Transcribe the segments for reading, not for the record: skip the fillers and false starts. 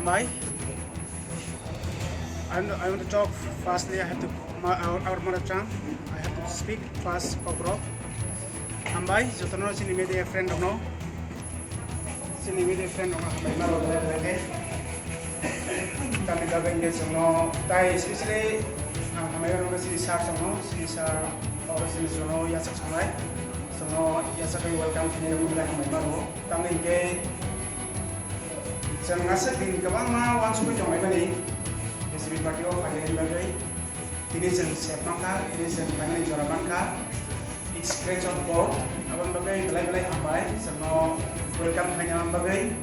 hambai. I want to talk fastly. I have to our mother tongue. I have to speak fast. Kok Khorang. Hambai. Jotono sini media friend no. Sini media friend no. Hambai maro lagi. Kami dah engage no. Tai especially hambai orang sini sar no. Sini sar orang sini no. Yasak samai. So yasak kami welcome sini mulai hambai maro. Kami engage. Jangan ngasih di Kwbangma wan suku jong mai bani. BJP party of Pagani bagai. Tini jeng sepangka, ini jeng Pagani jorabangka. It's great on board. Abang bagai belai hambai. So welcome hanya abang bagai.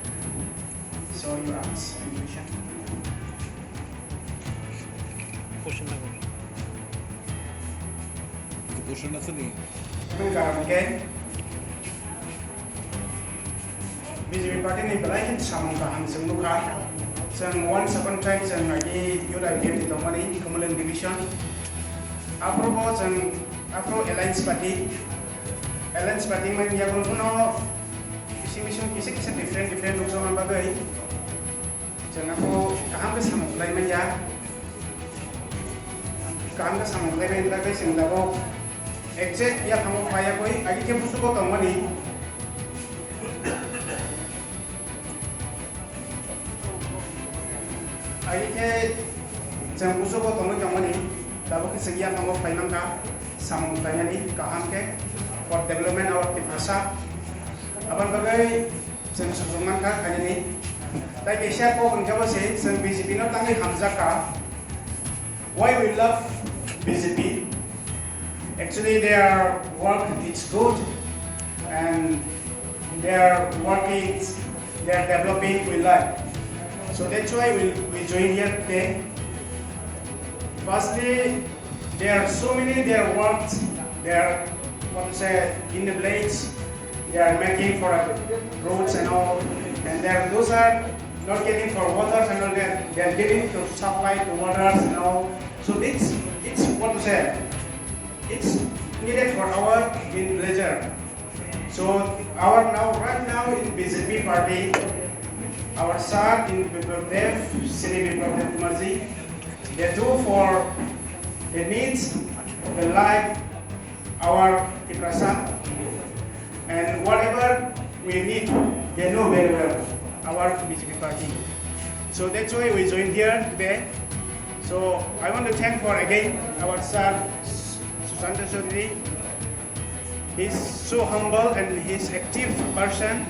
So you ask question. Question na sini. Mengkaram ke? BJP party ni belai samung kahang sengluka. Seng once upon time seng lagi yuda game di tomani kemudian division. Afro alliance party man ya kuno mission kisi different usaha bagai. Seng afro kahang ke samung lain man ya. Kahang ke samung lain bagai seng labo. Exact ya kamu payah koi lagi ke busu ko tomani. Ayi ke jang busu ko tomani tomani. Dapat kesegian kamu payah ka samung lain ni kaham ke for development our bahasa. Aban bagai jang susungan ka kaya ni. Tapi share ko menjawab sih jang BJP no tangi hamzah ka. Why we love BJP? Actually, their work is good, and their working, their developing we like. So that's why we join here today. Firstly, there are so many their works, their in the blades, they are making for roads and all, and those are not getting for water and all. They are giving to supply to waters and all. So it's it's needed for our pleasure. So right now in BJP party, our sir in Dev, Sri Kumarji, they do for the needs, the life, our Tiprasa, and whatever we need, they know very well, our BJP party. So that's why we joined here today. So I want to thank for again our sir, Santa Sodri. He's so humble and he's active person.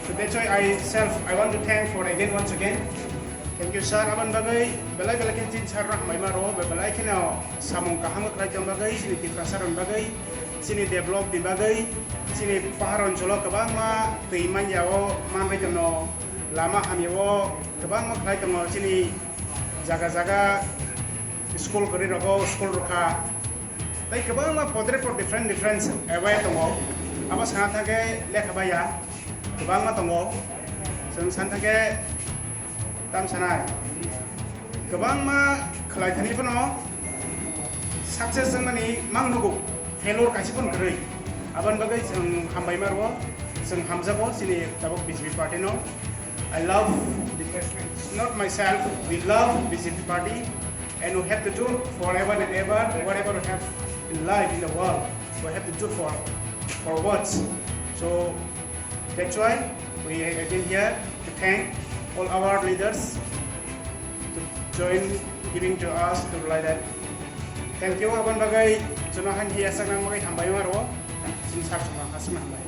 So that's why I want to thank for again once again. Thank you sir. Aban bagai belai kin sar rahmai maro belai kina samung kaham kerajaan bagai sini tifrasaran bagai sini develop di bagai sini paharon jolo Kwbangma teiman yawo manbai jono lama hamiwo Kwbangma kerajaan sini jaga school kori roko school roka. Tapi Kwbangma potret for different away tongo. Apa sangat ke lekha baya Kwbangma tongo. Sangat ke tam sanai. Kwbangma khalai thani pono success mani mangnugo failure kasi pun keri. Aban bagai seng hambai marwo seng hamzabo sini tabok BJP party no. I love not myself. We love BJP party, and we have to do forever and ever whatever we have in life in the world. We have to do for words. So that's why we are again here to thank all our leaders to join giving to us to like that. Thank you. Aban bagai jonohan hiasak nang bagai hambai marwo. Sin sar sama kasih hambai.